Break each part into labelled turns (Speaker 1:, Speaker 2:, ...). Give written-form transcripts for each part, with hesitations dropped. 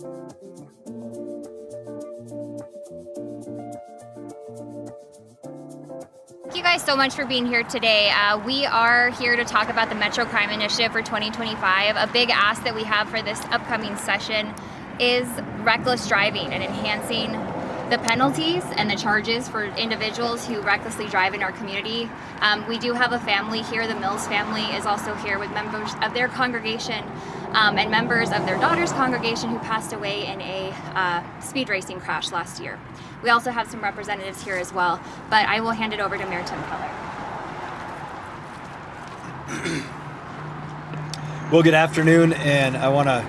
Speaker 1: Thank you guys so much for being here today. We are here to talk about the Metro Crime Initiative for 2025. A big ask that we have for this upcoming session is reckless driving and enhancing the penalties and the charges for individuals who recklessly drive in our community. We do have a family here. The Mills family is also here with members of their congregation and members of their daughter's congregation who passed away in a speed racing crash last year. We also have some representatives here as well, but I will hand it over to Mayor Tim Keller.
Speaker 2: Well, good afternoon, and I want to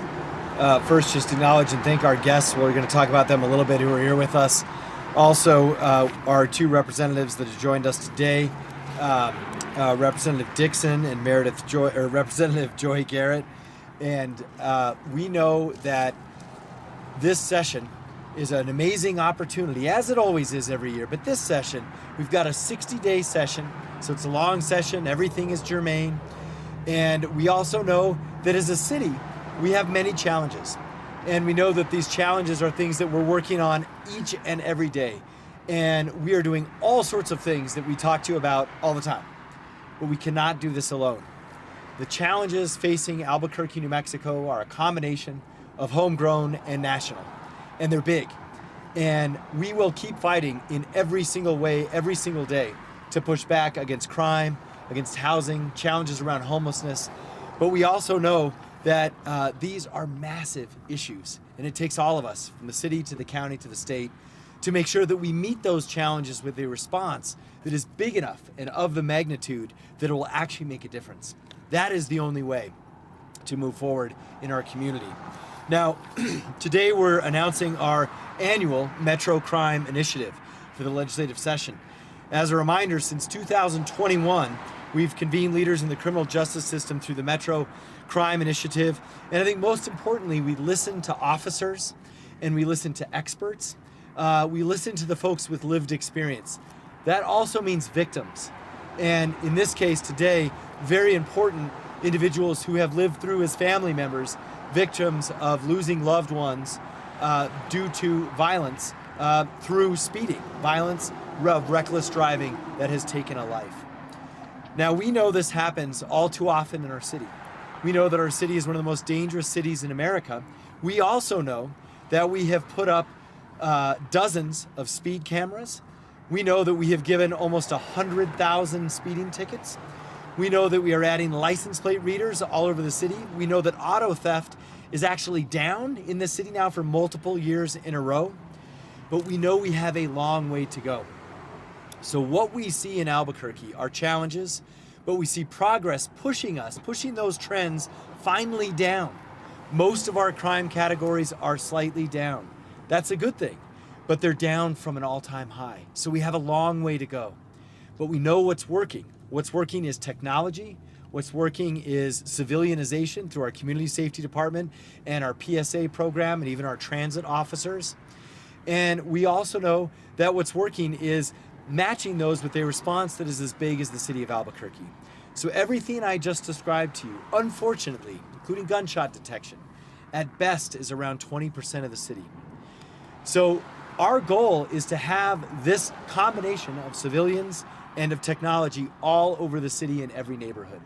Speaker 2: first just acknowledge and thank our guests. We're going to talk about them a little bit who are here with us. Also, our two representatives that have joined us today, Representative Dixon and Representative Joy Garrett. And we know that this session is an amazing opportunity, as it always is every year. But this session, we've got a 60-day session, so it's a long session. Everything is germane. And we also know that as a city, we have many challenges. And we know that these challenges are things that we're working on each and every day. And we are doing all sorts of things that we talk to you about all the time. But we cannot do this alone. The challenges facing Albuquerque, New Mexico are a combination of homegrown and national. And they're big. And we will keep fighting in every single way, every single day, to push back against crime, against housing, challenges around homelessness. But we also know that these are massive issues. And it takes all of us, from the city to the county to the state, to make sure that we meet those challenges with a response that is big enough and of the magnitude that it will actually make a difference. That is the only way to move forward in our community. Now, today we're announcing our annual Metro Crime Initiative for the legislative session. As a reminder, since 2021, we've convened leaders in the criminal justice system through the Metro Crime Initiative. And I think most importantly, we listen to officers and we listen to experts. We listen to the folks with lived experience. That also means victims. And in this case today, very important individuals who have lived through as family members victims of losing loved ones due to violence through speeding, violence of reckless driving that has taken a life. Now, we know this happens all too often in our city. We know that our city is one of the most dangerous cities in America. We also know that we have put up dozens of speed cameras. We know that we have given almost 100,000 speeding tickets. We know that we are adding license plate readers all over the city. We know that auto theft is actually down in the city now for multiple years in a row. But we know we have a long way to go. So what we see in Albuquerque are challenges, but we see progress pushing those trends finally down. Most of our crime categories are slightly down. That's a good thing, but they're down from an all-time high. So we have a long way to go. But we know what's working. What's working is technology. What's working is civilianization through our community safety department and our PSA program and even our transit officers. And we also know that what's working is matching those with a response that is as big as the city of Albuquerque. So everything I just described to you, unfortunately, including gunshot detection, at best is around 20% of the city. So our goal is to have this combination of civilians and of technology all over the city in every neighborhood.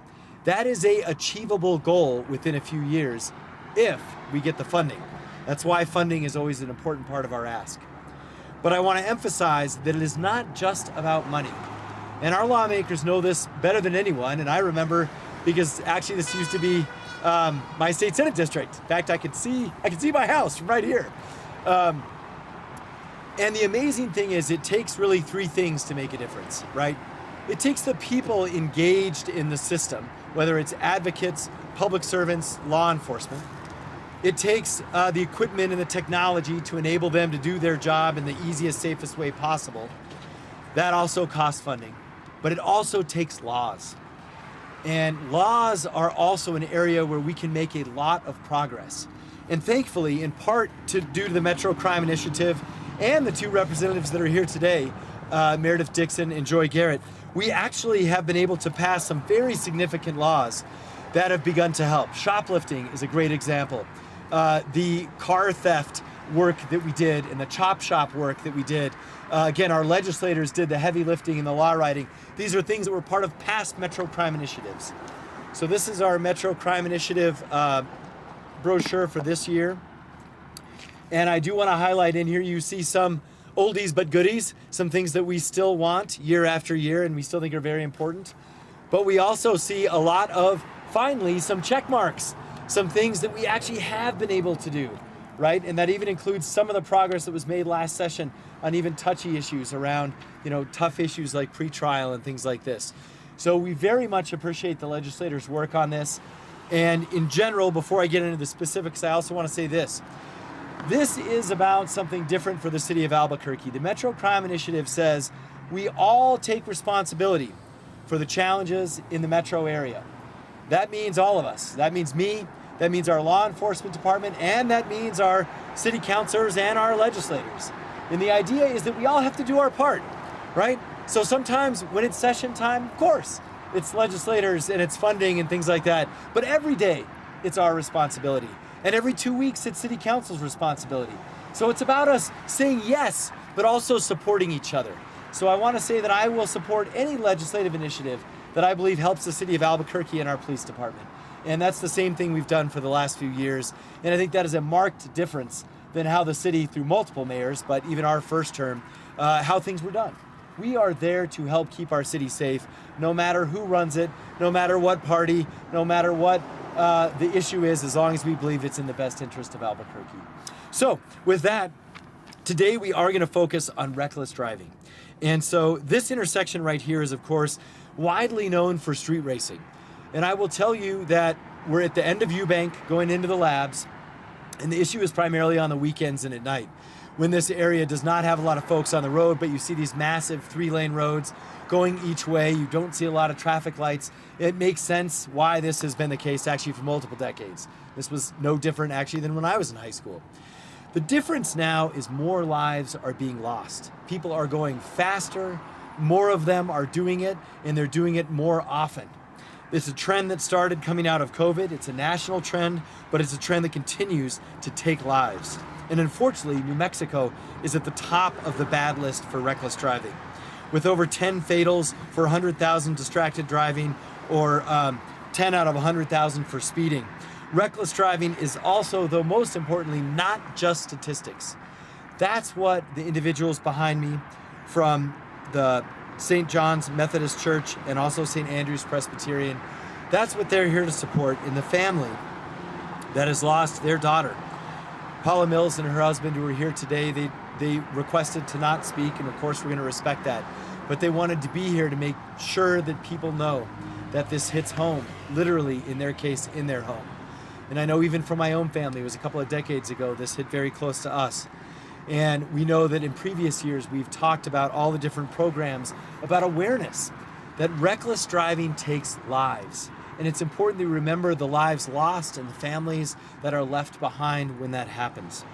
Speaker 2: That is a achievable goal within a few years if we get the funding. That's why funding is always an important part of our ask. But I want to emphasize that it is not just about money. And our lawmakers know this better than anyone. And I remember, because actually this used to be my state senate district. In fact, I could see my house from right here. And the amazing thing is it takes really three things to make a difference, right? It takes the people engaged in the system, whether it's advocates, public servants, law enforcement. It takes the equipment and the technology to enable them to do their job in the easiest, safest way possible. That also costs funding. But it also takes laws. And laws are also an area where we can make a lot of progress. And thankfully, in part due to the Metro Crime Initiative and the two representatives that are here today, Meredith Dixon and Joy Garrett, we actually have been able to pass some very significant laws that have begun to help. Shoplifting is a great example. the car theft work that we did and the chop shop work that we did. Again, our legislators did the heavy lifting and the law writing. These are things that were part of past Metro Crime Initiatives. So this is our Metro Crime Initiative brochure for this year. And I do want to highlight in here, you see some oldies but goodies, some things that we still want year after year and we still think are very important. But we also see a lot of, finally, some check marks, some things that we actually have been able to do, right? And that even includes some of the progress that was made last session on even touchy issues around, tough issues like pretrial and things like this. So we very much appreciate the legislators' work on this. And in general, before I get into the specifics, I also want to say this. This is about something different for the city of Albuquerque. The Metro Crime Initiative says we all take responsibility for the challenges in the metro area. That means all of us. That means me, that means our law enforcement department, and that means our city councilors and our legislators. And the idea is that we all have to do our part, right? So sometimes when it's session time, of course, it's legislators and it's funding and things like that. But every day, it's our responsibility. And every 2 weeks, it's city council's responsibility. So it's about us saying yes, but also supporting each other. So I want to say that I will support any legislative initiative that I believe helps the city of Albuquerque and our police department. And that's the same thing we've done for the last few years. And I think that is a marked difference than how the city, through multiple mayors, but even our first term, how things were done. We are there to help keep our city safe, no matter who runs it, no matter what party, no matter what the issue is, as long as we believe it's in the best interest of Albuquerque. So with that, today we are going to focus on reckless driving. And so this intersection right here is, of course, widely known for street racing. And I will tell you that we're at the end of Eubank going into the labs, and the issue is primarily on the weekends and at night, when this area does not have a lot of folks on the road, but you see these massive 3-lane roads going each way. You don't see a lot of traffic lights. It makes sense why this has been the case actually for multiple decades. This was no different actually than when I was in high school. The difference now is more lives are being lost. People are going faster, more of them are doing it, and they're doing it more often. It's a trend that started coming out of COVID. It's a national trend, but it's a trend that continues to take lives. And unfortunately, New Mexico is at the top of the bad list for reckless driving, with over 10 fatals for 100,000 distracted driving, or 10 out of 100,000 for speeding. Reckless driving is also, though most importantly, not just statistics. That's what the individuals behind me from the St. John's Methodist Church and also St. Andrew's Presbyterian, that's what they're here to support in the family that has lost their daughter. Paula Mills and her husband, who are here today, they requested to not speak, and of course we're going to respect that. But they wanted to be here to make sure that people know that this hits home, literally in their case, in their home. And I know even from my own family, it was a couple of decades ago, this hit very close to us. And we know that in previous years, we've talked about all the different programs about awareness, that reckless driving takes lives. And it's important to remember the lives lost and the families that are left behind when that happens.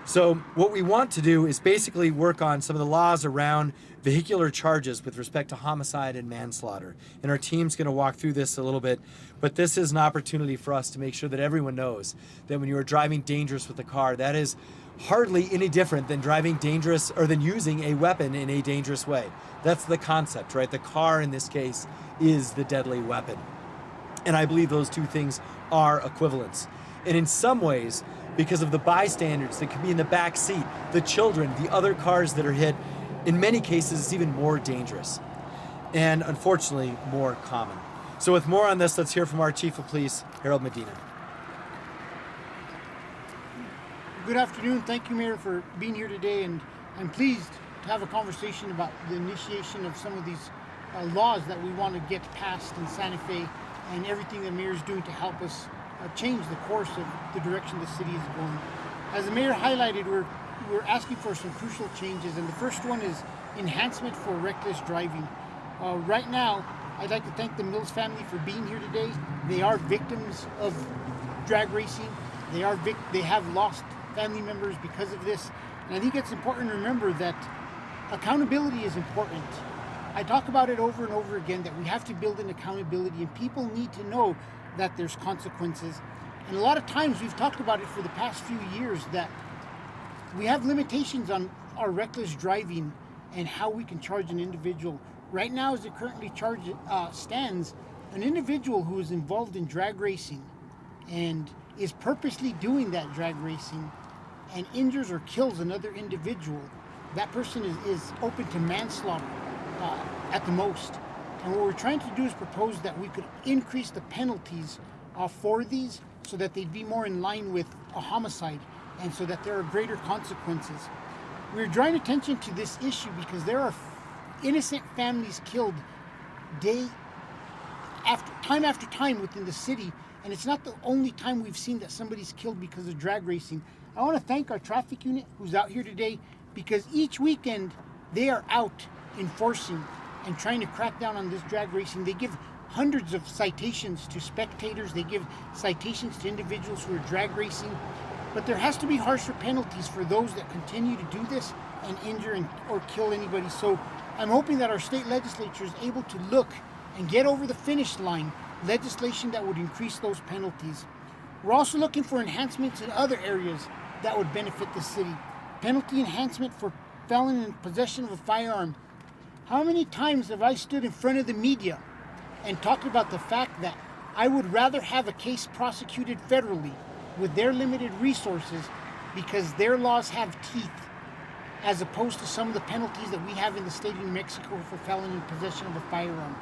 Speaker 2: So what we want to do is basically work on some of the laws around vehicular charges with respect to homicide and manslaughter. And our team's going to walk through this a little bit, but this is an opportunity for us to make sure that everyone knows that when you are driving dangerous with a car, that is hardly any different than driving dangerous or than using a weapon in a dangerous way. That's the concept, right? The car in this case is the deadly weapon. And I believe those two things are equivalents. And in some ways, because of the bystanders that could be in the back seat, the children, the other cars that are hit, in many cases, it's even more dangerous and unfortunately more common. So with more on this, let's hear from our Chief of Police, Harold Medina.
Speaker 3: Good afternoon. Thank you, Mayor, for being here today. And I'm pleased to have a conversation about the initiation of some of these laws that we want to get passed in Santa Fe, and everything the Mayor is doing to help us change the course of the direction the city is going. As the Mayor highlighted, we're asking for some crucial changes, and the first one is enhancement for reckless driving. Right now, I'd like to thank the Mills family for being here today. They are victims of drag racing. They have lost family members because of this. And I think it's important to remember that accountability is important. I talk about it over and over again that we have to build in accountability, and people need to know that there's consequences. And a lot of times we've talked about it for the past few years that we have limitations on our reckless driving and how we can charge an individual. Right now, as it currently stands, an individual who is involved in drag racing and is purposely doing that drag racing and injures or kills another individual, that person is open to manslaughter at the most. And what we're trying to do is propose that we could increase the penalties for these so that they'd be more in line with a homicide and so that there are greater consequences. We're drawing attention to this issue because there are innocent families killed time after time within the city, and it's not the only time we've seen that somebody's killed because of drag racing. I want to thank our traffic unit who's out here today, because each weekend they are out enforcing and trying to crack down on this drag racing. They give hundreds of citations to spectators, they give citations to individuals who are drag racing, but there has to be harsher penalties for those that continue to do this and injure or kill anybody. So I'm hoping that our state legislature is able to look and get over the finish line legislation that would increase those penalties. We're also looking for enhancements in other areas that would benefit the city. Penalty enhancement for felon in possession of a firearm. How many times have I stood in front of the media and talked about the fact that I would rather have a case prosecuted federally with their limited resources because their laws have teeth, as opposed to some of the penalties that we have in the state of New Mexico for felon in possession of a firearm.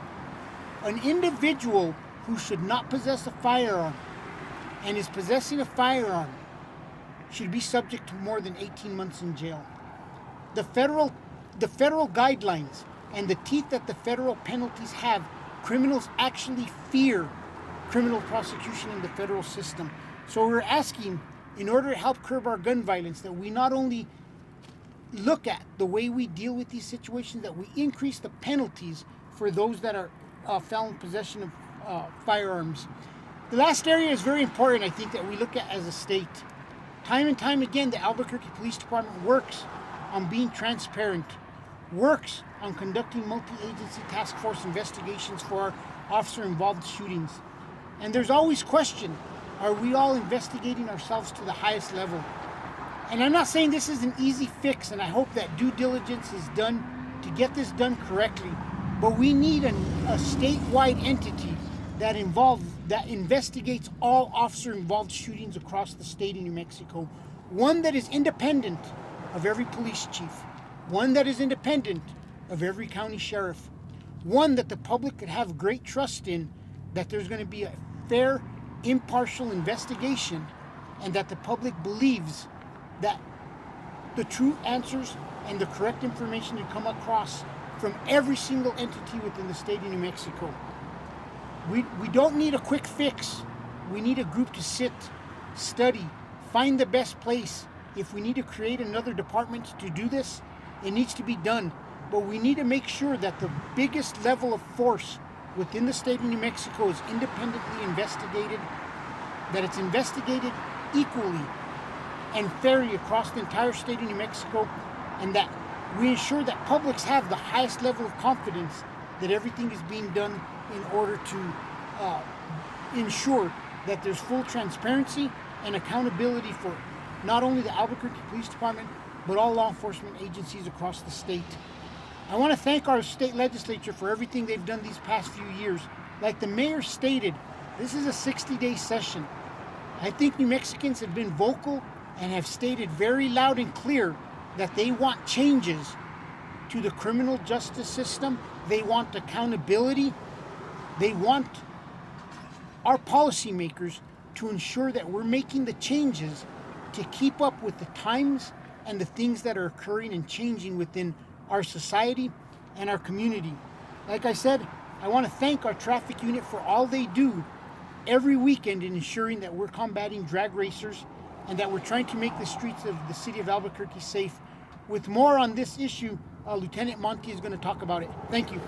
Speaker 3: An individual who should not possess a firearm and is possessing a firearm should be subject to more than 18 months in jail. The federal guidelines and the teeth that the federal penalties have, criminals actually fear criminal prosecution in the federal system. So we're asking, in order to help curb our gun violence, that we not only look at the way we deal with these situations, that we increase the penalties for those that are felon in possession of firearms. The last area is very important, I think, that we look at as a state. Time and time again, the Albuquerque Police Department works on being transparent, works on conducting multi-agency task force investigations for our officer-involved shootings. And there's always question, are we all investigating ourselves to the highest level? And I'm not saying this is an easy fix, and I hope that due diligence is done to get this done correctly, but we need a statewide entity that investigates all officer-involved shootings across the state of New Mexico. One that is independent of every police chief. One that is independent of every county sheriff. One that the public could have great trust in, that there's going to be a fair, impartial investigation, and that the public believes that the true answers and the correct information to come across from every single entity within the state of New Mexico. We don't need a quick fix. We need a group to sit, study, find the best place. If we need to create another department to do this, it needs to be done. But we need to make sure that the biggest level of force within the state of New Mexico is independently investigated, that it's investigated equally and fairly across the entire state of New Mexico, and that we ensure that publics have the highest level of confidence that everything is being done in order to ensure that there's full transparency and accountability for not only the Albuquerque Police Department, but all law enforcement agencies across the state. I want to thank our state legislature for everything they've done these past few years. Like the mayor stated, this is a 60-day session. I think New Mexicans have been vocal and have stated very loud and clear that they want changes to the criminal justice system. They want accountability. They want our policymakers to ensure that we're making the changes to keep up with the times and the things that are occurring and changing within our society and our community. Like I said, I want to thank our traffic unit for all they do every weekend in ensuring that we're combating drag racers and that we're trying to make the streets of the city of Albuquerque safe. With more on this issue, Lieutenant Monty is going to talk about it. Thank you.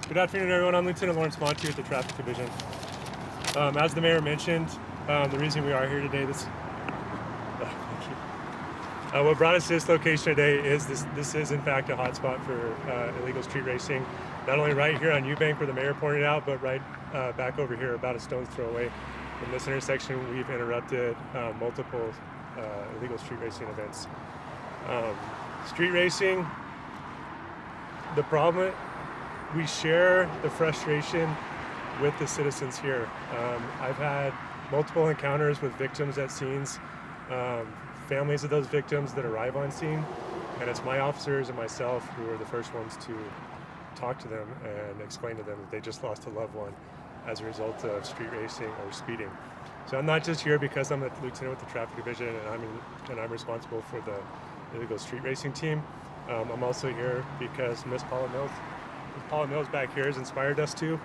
Speaker 4: Good afternoon, everyone. I'm Lieutenant Lawrence Monty with the Traffic Division. As the mayor mentioned, the reason we are here today, What brought us to this location today is this is in fact a hotspot for illegal street racing. Not only right here on Eubank where the mayor pointed out, but right back over here about a stone's throw away from this intersection. We've interrupted multiple illegal street racing events. Street racing, the problem, we share the frustration with the citizens here. I've had multiple encounters with victims at scenes, families of those victims that arrive on scene, and it's my officers and myself who are the first ones to talk to them and explain to them that they just lost a loved one as a result of street racing or speeding. So I'm not just here because I'm a lieutenant with the traffic division and I'm responsible for the illegal street racing team. I'm also here because Miss Paula Mills back here has inspired us to.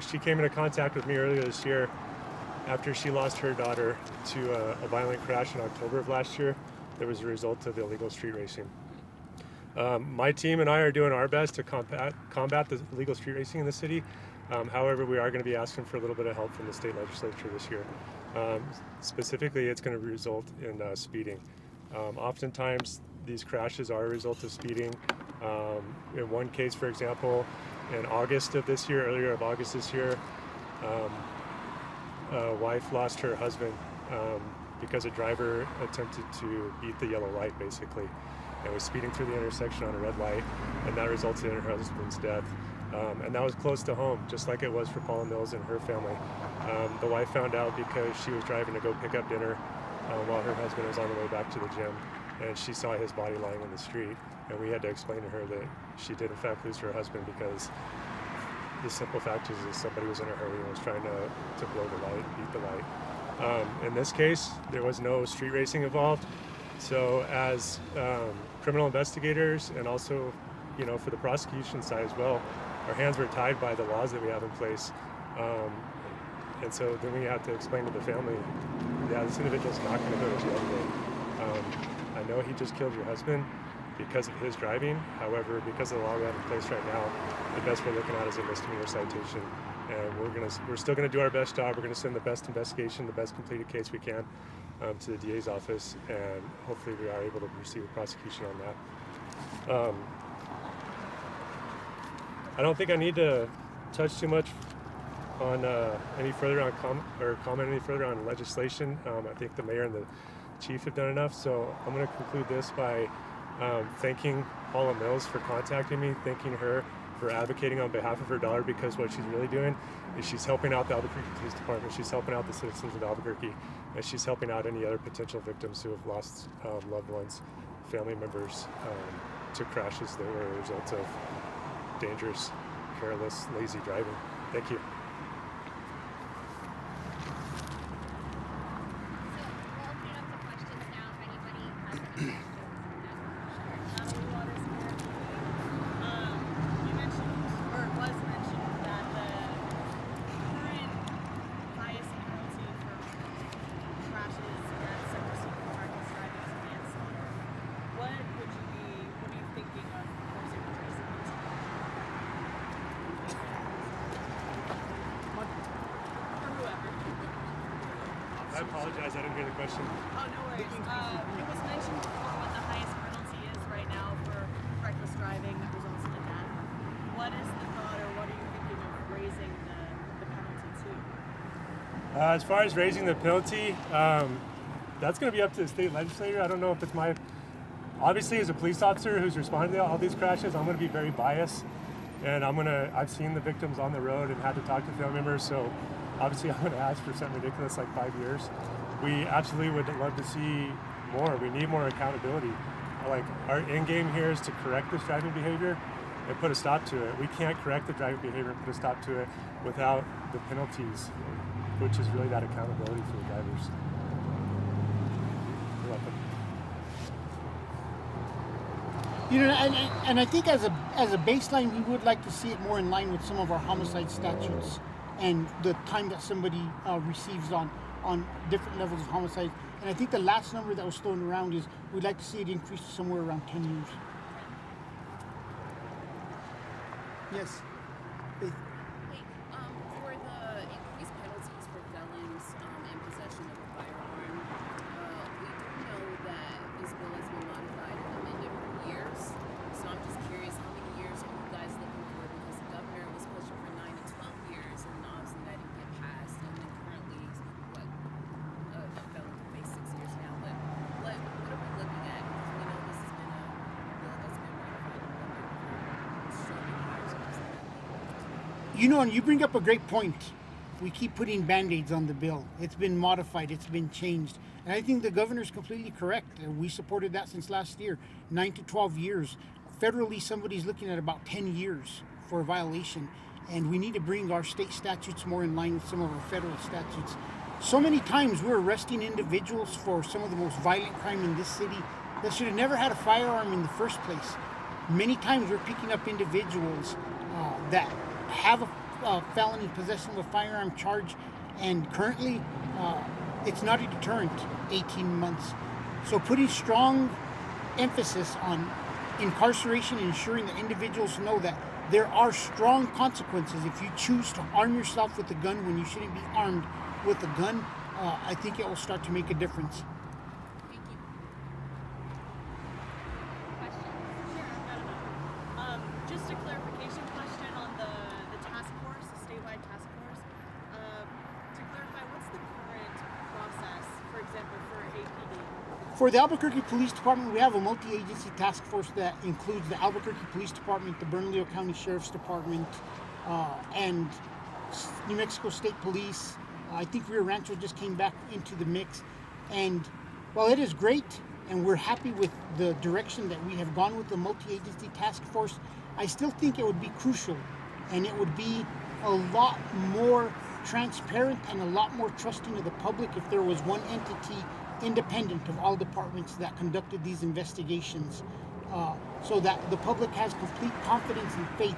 Speaker 4: She came into contact with me earlier this year after she lost her daughter to a violent crash in October of last year that was a result of illegal street racing. My team and I are doing our best to combat the illegal street racing in the city. However, we are going to be asking for a little bit of help from the state legislature this year. Specifically, it's going to result in speeding. Oftentimes, these crashes are a result of speeding. In one case, for example, in August of this year, earlier of August this year, a wife lost her husband because a driver attempted to beat the yellow light, basically, and was speeding through the intersection on a red light, and that resulted in her husband's death. And that was close to home, just like it was for Paula Mills and her family. The wife found out because she was driving to go pick up dinner while her husband was on the way back to the gym, and she saw his body lying in the street, and we had to explain to her that she did in fact lose her husband because the simple fact is that somebody was in a hurry and was trying to blow the light, beat the light. In this case, there was no street racing involved, so as criminal investigators and also, you know, for the prosecution side as well, our hands were tied by the laws that we have in place. And so then we have to explain to the family, yeah, this individual's not going to go to jail today. I know he just killed your husband because of his driving. However, because of the law we have in place right now, the best we're looking at is a misdemeanor citation. And we're still going to do our best job. We're going to send the best investigation, the best completed case we can to the DA's office, and hopefully we are able to receive a prosecution on that. I don't think I need to touch too much on any further on comment any further on legislation. I think the mayor and the chief have done enough. So I'm going to conclude this by thanking Paula Mills for contacting me, thanking her for advocating on behalf of her daughter, because what she's really doing is she's helping out the Albuquerque Police Department, she's helping out the citizens of Albuquerque, and she's helping out any other potential victims who have lost loved ones, family members to crashes that were a result of dangerous, careless, lazy driving. Thank you. I apologize, I didn't hear the question.
Speaker 5: Oh, no worries. It was mentioned before what the highest penalty is right now for reckless driving that results in a death. What is the thought, or what are you thinking of raising the penalty to?
Speaker 4: As far as raising the penalty, that's going to be up to the state legislature. I don't know if it's my... Obviously, as a police officer who's responded to all these crashes, I'm going to be very biased. And I've seen the victims on the road and had to talk to family members, so obviously I'm going to ask for something ridiculous like 5 years. We absolutely would love to see more. We need more accountability. Like, our end game here is to correct this driving behavior and put a stop to it. We can't correct the driving behavior and put a stop to it without the penalties, which is really that accountability for the drivers. You're welcome.
Speaker 3: You know, and I think as a baseline, we would like to see it more in line with some of our homicide statutes and the time that somebody receives on different levels of homicide. And I think the last number that was thrown around is we'd like to see it increase to somewhere around 10 years. Yes. Faith.
Speaker 5: Wait, for the increased penalties for felons in possession of a firearm, we do know that this bill
Speaker 3: You know, and you bring up a great point. We keep putting band-aids on the bill. It's been modified, it's been changed. And I think the governor's completely correct. We supported that since last year, 9 to 12 years. Federally, somebody's looking at about 10 years for a violation. And we need to bring our state statutes more in line with some of our federal statutes. So many times we're arresting individuals for some of the most violent crime in this city that should have never had a firearm in the first place. Many times we're picking up individuals that have a felony possession of a firearm charge, and currently it's not a deterrent, 18 months. So putting strong emphasis on incarceration and ensuring that individuals know that there are strong consequences if you choose to arm yourself with a gun when you shouldn't be armed with a gun, I think it will start to make a difference.
Speaker 5: Thank you. Sure, just a clarification question on the task force, the statewide task force. To clarify, what's the current process, for example, for APD?
Speaker 3: For the Albuquerque Police Department, we have a multi-agency task force that includes the Albuquerque Police Department, the Bernalillo County Sheriff's Department, and New Mexico State Police. I think Rio Rancho just came back into the mix. And while it is great, and we're happy with the direction that we have gone with the multi-agency task force, I still think it would be crucial, and it would be a lot more transparent and a lot more trusting of the public if there was one entity independent of all departments that conducted these investigations, so that the public has complete confidence and faith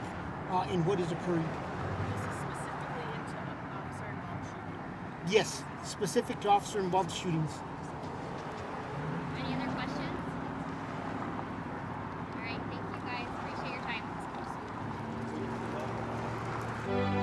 Speaker 3: in what is occurring.
Speaker 5: This is specifically into officer-involved shooting.
Speaker 3: Yes, specific to officer-involved shootings.
Speaker 1: Any other questions? All right, thank you guys. Appreciate your time.